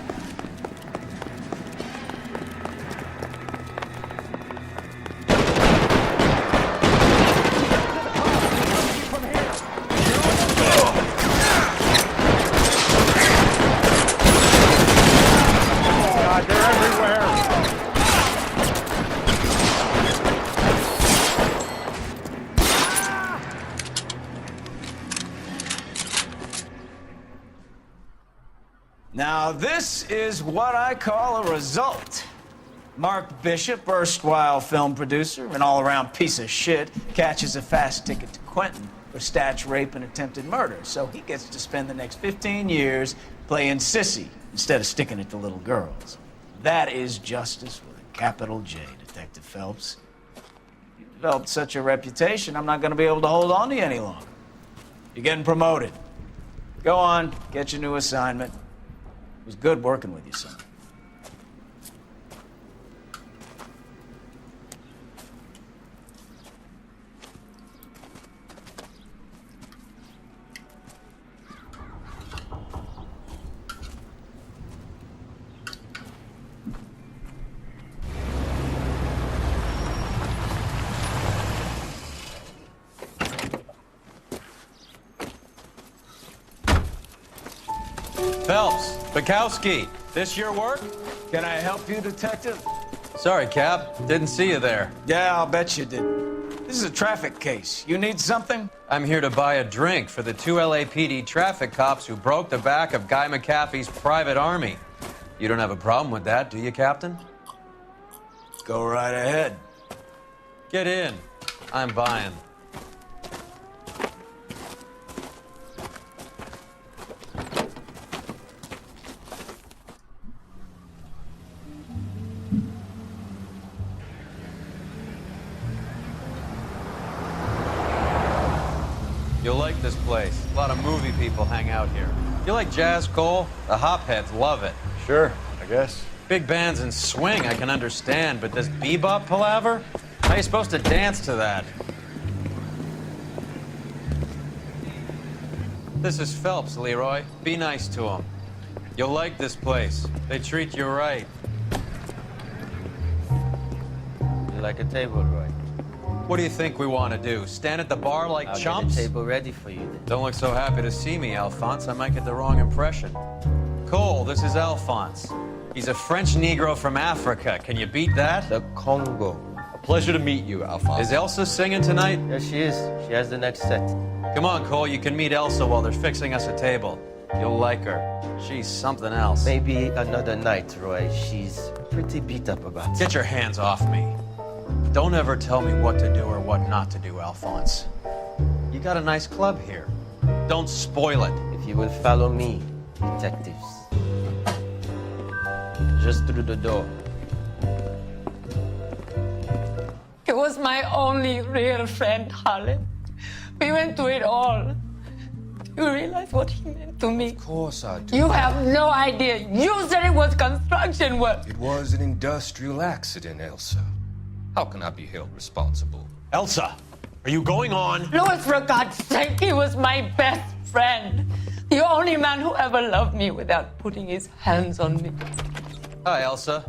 [SPEAKER 1] Now, this is what I call a result. Mark Bishop, erstwhile film producer, an all-around piece of shit, catches a fast ticket to Quentin for statch rape and attempted murder. So he gets to spend the next 15 years playing sissy instead of sticking it to little girls. That is justice with a capital J, Detective Phelps. You developed such a reputation, I'm not going to be able to hold on to you any longer. You're getting promoted. Go on, get your new assignment. It was good working with you, son.
[SPEAKER 9] Phelps, Bukowski, this your work?
[SPEAKER 1] Can I help you, Detective?
[SPEAKER 9] Sorry, Cap. Didn't see you there.
[SPEAKER 1] Yeah, I'll bet you did. This is a traffic case. You need something?
[SPEAKER 9] I'm here to buy a drink for the 2 LAPD traffic cops who broke the back of Guy McAfee's private army. You don't have a problem with that, do you, Captain?
[SPEAKER 1] Go right ahead.
[SPEAKER 9] Get in. I'm buying. You'll like this place. A lot of movie people hang out here. You like jazz, Cole? The hopheads love it.
[SPEAKER 16] Sure, I guess.
[SPEAKER 9] Big bands and swing I can understand, but this bebop palaver? How are you supposed to dance to that? This is Phelps, Leroy. Be nice to him. You'll like this place. They treat you right.
[SPEAKER 11] You like a table, Roy?
[SPEAKER 9] What do you think we want to do? Stand at the bar like
[SPEAKER 11] I'll
[SPEAKER 9] chumps?
[SPEAKER 11] get a table ready for you then.
[SPEAKER 9] Don't look so happy to see me, Alphonse. I might get the wrong impression. Cole, this is Alphonse. He's a French Negro from Africa. Can you beat that?
[SPEAKER 11] The Congo.
[SPEAKER 3] A pleasure to meet you, Alphonse.
[SPEAKER 9] Is Elsa singing tonight?
[SPEAKER 11] Yes, she is. She has the next set.
[SPEAKER 9] Come on, Cole. You can meet Elsa while they're fixing us a table. You'll like her. She's something else.
[SPEAKER 11] Maybe another night, Roy. She's pretty beat up about it.
[SPEAKER 9] Get your hands off me. Don't ever tell me what to do or what not to do, Alphonse. You got a nice club here. Don't spoil it.
[SPEAKER 11] If you will follow me, detectives. Just through the door.
[SPEAKER 5] He was my only real friend, Harlan. We went through it all. You realize what he meant to me?
[SPEAKER 13] Of course I do.
[SPEAKER 5] You have no idea. You said it was construction work.
[SPEAKER 13] It was an industrial accident, Elsa. How can I be held responsible?
[SPEAKER 3] Elsa, are you going on?
[SPEAKER 5] Louis, for God's sake, he was my best friend. The only man who ever loved me without putting his hands on me.
[SPEAKER 9] Hi, Elsa.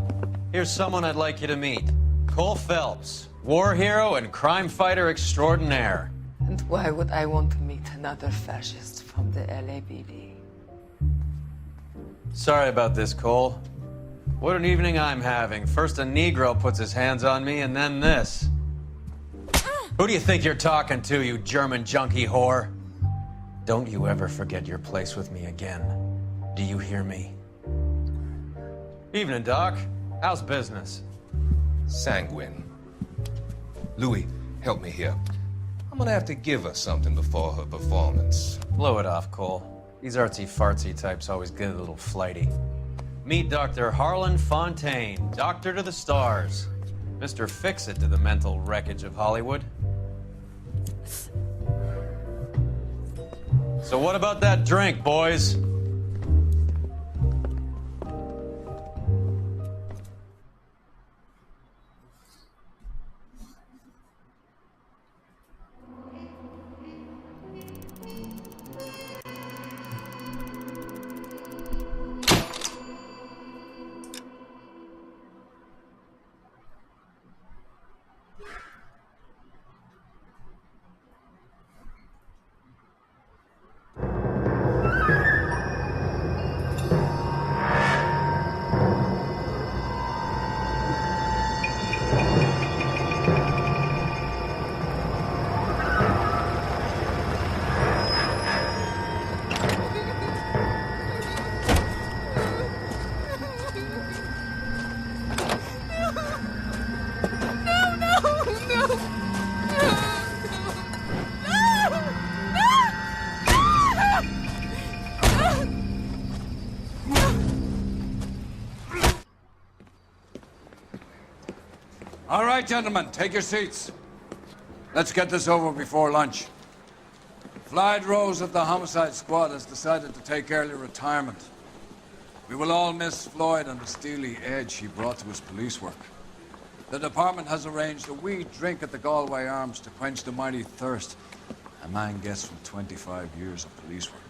[SPEAKER 9] Here's someone I'd like you to meet. Cole Phelps, war hero and crime fighter extraordinaire.
[SPEAKER 5] And why would I want to meet another fascist from the LAPD?
[SPEAKER 9] Sorry about this, Cole. What an evening I'm having. First a Negro puts his hands on me, and then this. Who do you think you're talking to, you German junkie whore? Don't you ever forget your place with me again. Do you hear me? Evening, Doc. How's business?
[SPEAKER 13] Sanguine. Louis, help me here. I'm gonna have to give her something before her performance.
[SPEAKER 9] Blow it off, Cole. These artsy-fartsy types always get a little flighty. Meet Dr. Harlan Fontaine, doctor to the stars. Mr. Fix-It to the mental wreckage of Hollywood. So what about that drink, boys?
[SPEAKER 23] All right, gentlemen, take your seats. Let's get this over before lunch. Floyd Rose of the Homicide Squad has decided to take early retirement. We will all miss Floyd and the steely edge he brought to his police work. The department has arranged a wee drink at the Galway Arms to quench the mighty thirst a man gets from 25 years of police work.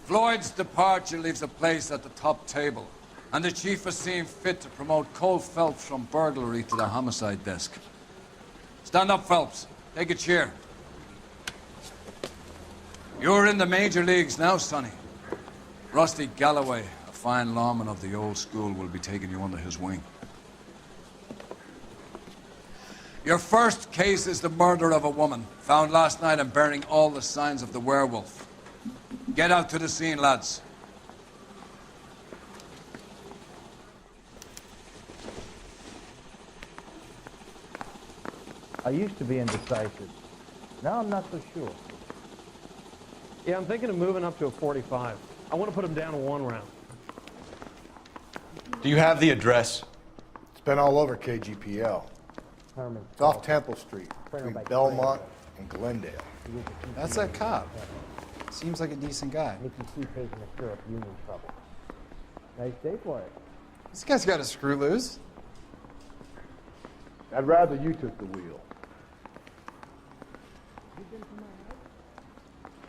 [SPEAKER 23] Floyd's departure leaves a place at the top table, and the chief has seen fit to promote Cole Phelps from burglary to the homicide desk. Stand up, Phelps. Take a chair. You're in the major leagues now, Sonny. Rusty Galloway, a fine lawman of the old school, will be taking you under his wing. Your first case is the murder of a woman, found last night and bearing all the signs of the werewolf. Get out to the scene, lads.
[SPEAKER 24] I used to be indecisive. Now I'm not so sure.
[SPEAKER 25] Yeah, I'm thinking of moving up to a 45. I want to put him down to 1 round.
[SPEAKER 3] Do you have the address?
[SPEAKER 26] It's been all over KGPL. It's off Temple Street, between Belmont and Glendale.
[SPEAKER 27] That's that cop. Seems like a decent guy.
[SPEAKER 24] Nicky Chief hating the sheriff, you in trouble. Nice day for it.
[SPEAKER 27] This guy's got a screw loose.
[SPEAKER 26] I'd rather you took the wheel.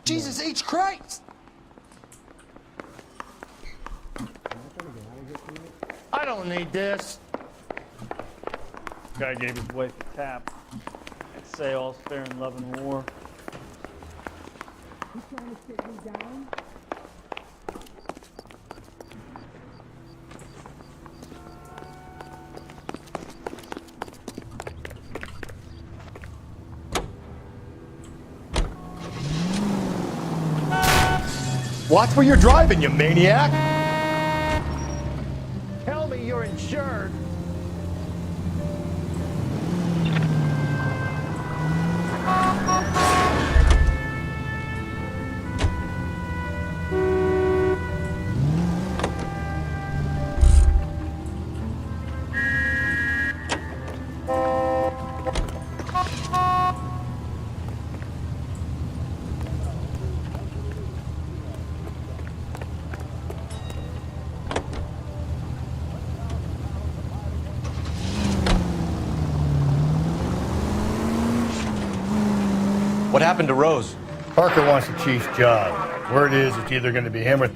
[SPEAKER 27] Jesus H. Christ!
[SPEAKER 10] I don't need this. Guy gave his wife a tap. I'd say all's fair in love and war.
[SPEAKER 24] You trying to sit me down?
[SPEAKER 26] Watch where you're driving, you maniac!
[SPEAKER 10] Tell me you're insured.
[SPEAKER 3] What happened to Rose?
[SPEAKER 26] Parker wants the chief's job. Word is it's either going to be him or...